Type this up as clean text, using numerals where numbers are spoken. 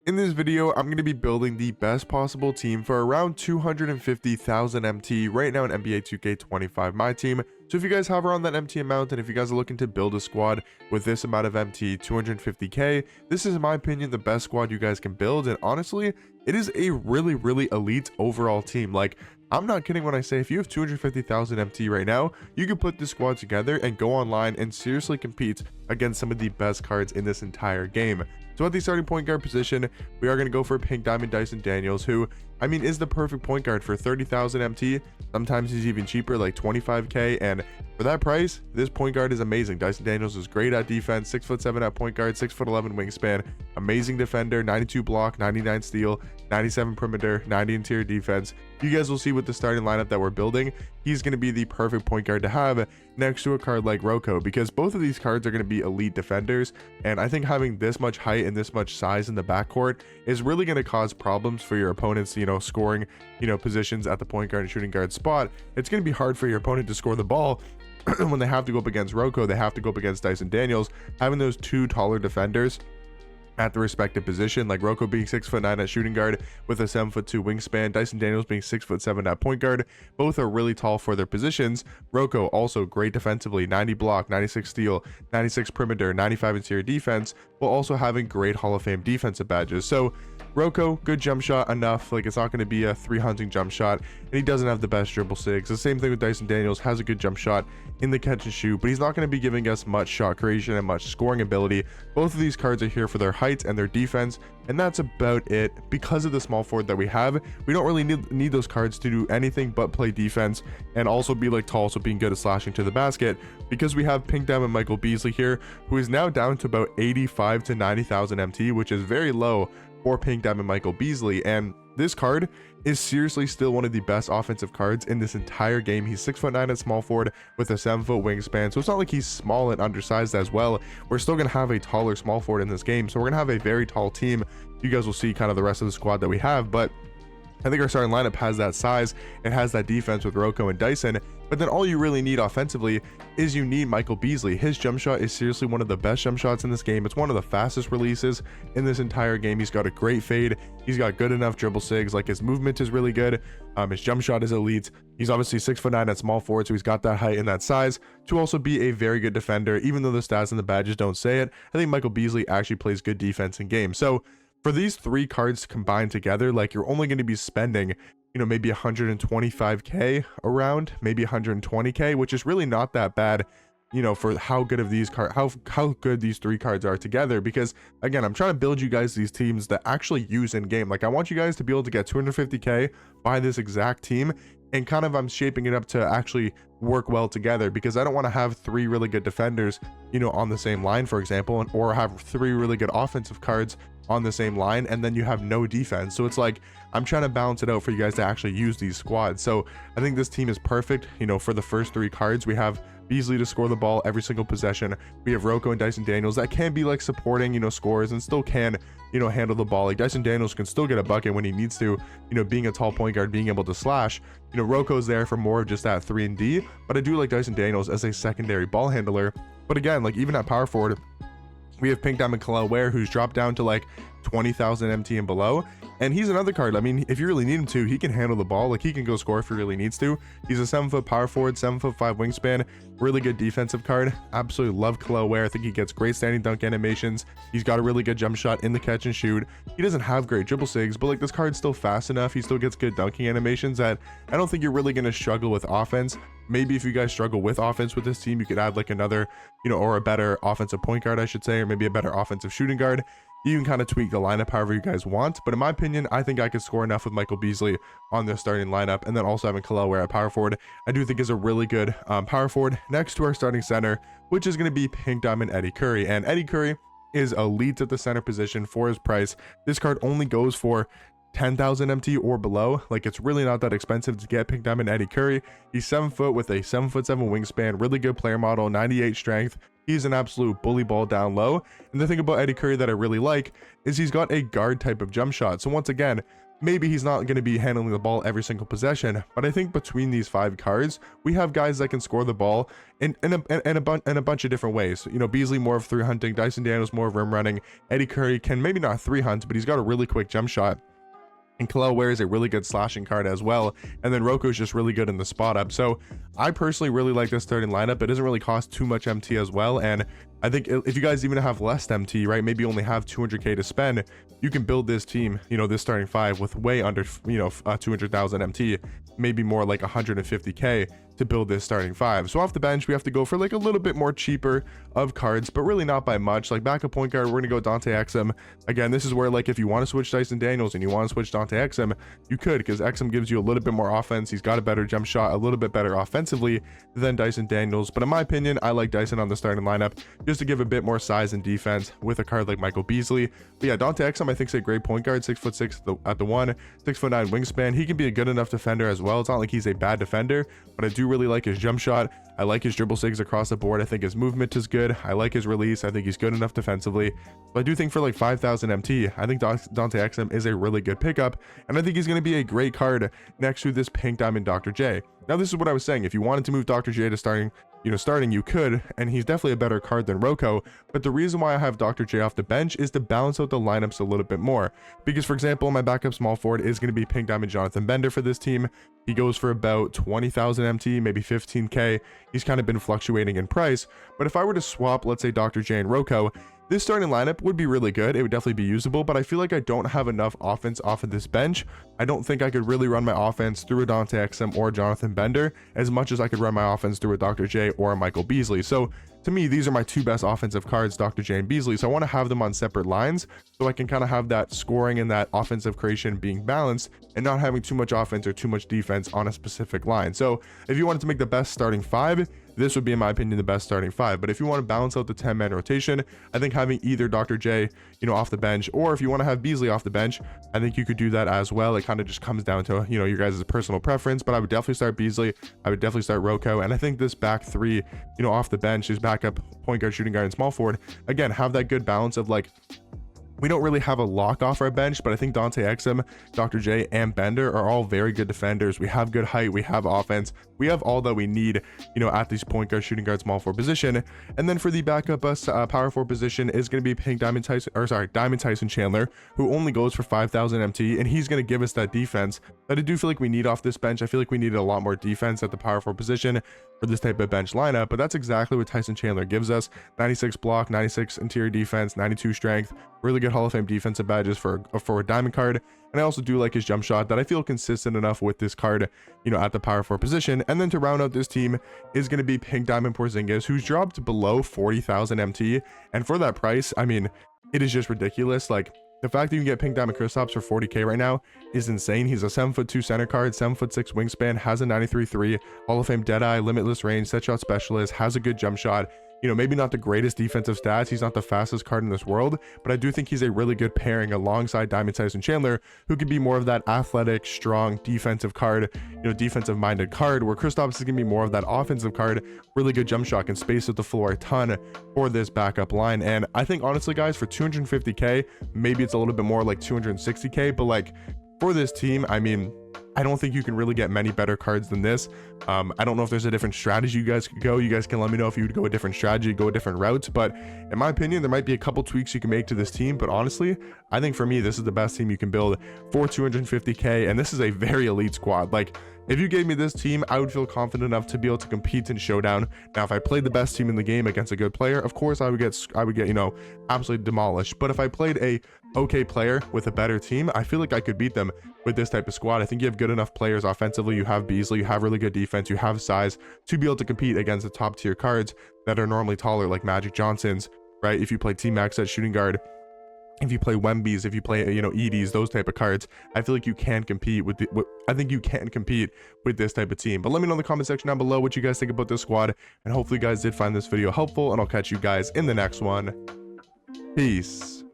In this video, I'm going to be building the best possible team for around 250,000 MT right now in NBA 2K25 Myteam. So if you guys have around that MT amount, and if you guys are looking to build a squad with this amount of MT, 250k, this is in my opinion the best squad you guys can build. And honestly, it is a really elite overall team. Like, I'm not kidding when I say if you have 250,000 MT right now, you can put this squad together and go online and seriously compete against some of the best cards in this entire game. So at the starting point guard position, we are going to go for Pink Diamond Dyson Daniels, who, I mean, is the perfect point guard for 30,000 MT. Sometimes he's even cheaper, like 25k, and for that price, this point guard is amazing. Dyson Daniels is great at defense, 6'7" at point guard, 6'11" wingspan, amazing defender, 92 block, 99 steal, 97 perimeter, 90 interior defense. You guys will see with the starting lineup that we're building, he's going to be the perfect point guard to have next to a card like Rocco, because both of these cards are going to be elite defenders, and I think having this much height and this much size in the backcourt is really going to cause problems for your opponents, scoring, positions at the point guard and shooting guard spot. It's going to be hard for your opponent to score the ball when they have to go up against Rocco, they have to go up against Dyson Daniels. Having those two taller defenders at the respective position, like Rocco being 6'9" at shooting guard with a 7'2" wingspan, Dyson Daniels being 6'7" at point guard, both are really tall for their positions. Rocco also great defensively, 90 block, 96 steal, 96 perimeter, 95 interior defense, while also having great Hall of Fame defensive badges. So Rocco, good jump shot enough, like it's not going to be a 300 jump shot, and he doesn't have the best dribble sigs. The same thing with Dyson Daniels, has a good jump shot in the catch and shoot, but he's not going to be giving us much shot creation and much scoring ability. Both of these cards are here for their height and their defense, and that's about it. Because of the small forward that we have, we don't really need those cards to do anything but play defense and also be like tall, so being good at slashing to the basket, because we have Pink Diamond Michael Beasley here, who is now down to about 85 to 90,000 MT, which is very low for Pink Diamond Michael Beasley. And this card is seriously still one of the best offensive cards in this entire game. He's 6'9" at small forward with a 7-foot wingspan, so it's not like he's small and undersized as well. We're still going to have a taller small forward in this game, so we're going to have a very tall team. You guys will see kind of the rest of the squad that we have, but I think our starting lineup has that size and has that defense with Rocco and Dyson. But then all you really need offensively is you need Michael Beasley. His jump shot is seriously one of the best jump shots in this game. It's one of the fastest releases in this entire game. He's got a great fade. He's got good enough dribble sigs. Like, his movement is really good. His jump shot is elite. He's obviously 6'9" at small forward, so he's got that height and that size to also be a very good defender. Even though the stats and the badges don't say it, I think Michael Beasley actually plays good defense in game. So for these three cards combined together, like, you're only going to be spending, maybe 125k around, maybe 120k, which is really not that bad, for how good of these cards, how good these three cards are together. Because again, I'm trying to build you guys these teams that actually use in game. Like, I want you guys to be able to get 250k by this exact team, and kind of I'm shaping it up to actually work well together, because I don't want to have three really good defenders, on the same line, for example, or have three really good offensive cards on the same line and then you have no defense. So it's like, I'm trying to balance it out for you guys to actually use these squads. So I think this team is perfect. For the first three cards, we have Beasley to score the ball every single possession. We have Rocco and Dyson Daniels that can be like supporting, scores, and still can, handle the ball. Like, Dyson Daniels can still get a bucket when he needs to, being a tall point guard, being able to slash. Rocco's there for more of just that 3 and D, but I do like Dyson Daniels as a secondary ball handler. But again, like, even at power forward, we have Pink Diamond Kalel Ware, who's dropped down to like 20,000 MT and below, and he's another card. I mean, if you really need him to, he can handle the ball. Like, he can go score if he really needs to. He's a 7-foot power forward, 7'5" wingspan, really good defensive card. Absolutely love Kalel Ware. I think he gets great standing dunk animations. He's got a really good jump shot in the catch and shoot. He doesn't have great dribble sigs, but like, this card's still fast enough. He still gets good dunking animations that I don't think you're really going to struggle with offense. Maybe if you guys struggle with offense with this team, you could add like another, or a better offensive point guard, I should say, or maybe a better offensive shooting guard. You can kind of tweak the lineup however you guys want, but in my opinion, I think I could score enough with Michael Beasley on the starting lineup, and then also having Kalel Ware at power forward, I do think is a really good power forward next to our starting center, which is going to be Pink Diamond Eddie Curry. And Eddie Curry is elite at the center position for his price. This card only goes for 10,000 MT or below. Like, it's really not that expensive to get Pink Diamond Eddie Curry. He's 7 foot with a 7'7" wingspan, really good player model, 98 strength. He's an absolute bully ball down low. And the thing about Eddie Curry that I really like is he's got a guard type of jump shot. So once again, maybe he's not going to be handling the ball every single possession, but I think between these 5 cards, we have guys that can score the ball in a bunch of different ways. You know, Beasley more of 3 hunting, Dyson Daniels more of rim running, Eddie Curry can maybe not 3 hunt, but he's got a really quick jump shot. And Kalel Ware is a really good slashing card as well. And then Rocco is just really good in the spot up. So I personally really like this starting lineup. It doesn't really cost too much MT as well. And I think if you guys even have less MT, right, maybe only have 200k to spend, you can build this team, you know, this starting 5 with way under, you know, 200,000 MT, maybe more like 150k to build this starting 5. So off the bench, we have to go for like a little bit more cheaper of cards, but really not by much. Like backup point guard, we're gonna go Dante Exum. Again, this is where, like, if you want to switch Dyson Daniels and you want to switch Dante Exum, you could, because Exum gives you a little bit more offense. He's got a better jump shot, a little bit better offensively than Dyson Daniels. But in my opinion, I like Dyson on the starting lineup just to give a bit more size and defense with a card like Michael Beasley. But yeah, Dante Exum I think is a great point guard, 6'6" at the 1, 6'9" wingspan. He can be a good enough defender as well. It's not like he's a bad defender, but I do really like his jump shot. I like his dribble sigs across the board. I think his movement is good. I like his release. I think he's good enough defensively. But I do think for like 5,000 MT, I think Dante Exum is a really good pickup, and I think he's going to be a great card next to this pink diamond Dr. J. Now, this is what I was saying. If you wanted to move Dr. J to starting, you could, and he's definitely a better card than Rocco. But the reason why I have Dr. J off the bench is to balance out the lineups a little bit more. Because, for example, my backup small forward is going to be pink diamond Jonathan Bender for this team. He goes for about 20,000 MT, maybe 15k. He's kind of been fluctuating in price. But if I were to swap, let's say, Dr. J and Rocco, this starting lineup would be really good. It would definitely be usable, but I feel like I don't have enough offense off of this bench. I don't think I could really run my offense through a Dante Exum or Jonathan Bender as much as I could run my offense through a Dr. J or a Michael Beasley. So to me, these are my 2 best offensive cards, Dr. J and Beasley. So I want to have them on separate lines so I can kind of have that scoring and that offensive creation being balanced and not having too much offense or too much defense on a specific line. So if you wanted to make the best starting 5, this would be, in my opinion, the best starting 5. But if you want to balance out the 10-man rotation, I think having either Dr. J, off the bench, or if you want to have Beasley off the bench, I think you could do that as well. It kind of just comes down to, your guys' personal preference. But I would definitely start Beasley. I would definitely start Rocco. And I think this back 3, off the bench, is backup point guard, shooting guard, and small forward. Again, have that good balance of, like, we don't really have a lock off our bench, but I think Dante Exum, Dr. J, and Bender are all very good defenders. We have good height, we have offense, we have all that we need, at these point guard, shooting guard, small forward position. And then for the backup power forward position is going to be Diamond Tyson Chandler, who only goes for 5,000 MT, and he's going to give us that defense that I do feel like we need off this bench. I feel like we needed a lot more defense at the power forward position for this type of bench lineup, but that's exactly what Tyson Chandler gives us. 96 block, 96 interior defense, 92 strength, really good Hall of Fame defensive badges for a diamond card. And I also do like his jump shot that I feel consistent enough with this card, at the power forward position. And then to round out this team is going to be pink diamond Porzingis, who's dropped below 40,000 MT. And for that price, I mean, it is just ridiculous. Like, the fact that you can get pink diamond Kristaps for 40k right now is insane. He's a 7'2" center card, 7'6" wingspan, has a 93.3, Hall of Fame Deadeye, limitless range, set shot specialist, has a good jump shot. Maybe not the greatest defensive stats. He's not the fastest card in this world, but I do think he's a really good pairing alongside Diamond Tyson Chandler, who could be more of that athletic, strong defensive card, defensive minded card, where Kristaps is going to be more of that offensive card, really good jump shot, can space at the floor a ton for this backup line. And I think, honestly, guys, for 250k, maybe it's a little bit more like 260k, but like for this team, I mean, I don't think you can really get many better cards than this. I don't know if there's a different strategy you guys could go. You guys can let me know if you would go a different strategy, go a different route. But in my opinion, there might be a couple tweaks you can make to this team. But honestly, I think for me, this is the best team you can build for 250k. And this is a very elite squad. Like, if you gave me this team, I would feel confident enough to be able to compete in Showdown. Now, if I played the best team in the game against a good player, of course I would get absolutely demolished. But if I played a okay player with a better team, I feel like I could beat them with this type of squad. I think you have good enough players offensively. You have Beasley, you have really good defense, you have size to be able to compete against the top tier cards that are normally taller, like Magic Johnson's, right? If you play T-Max at shooting guard, if you play Wemby's, if you play, Edie's, those type of cards, I feel like you can compete with I think you can compete with this type of team. But let me know in the comment section down below what you guys think about this squad. And hopefully you guys did find this video helpful, and I'll catch you guys in the next one. Peace.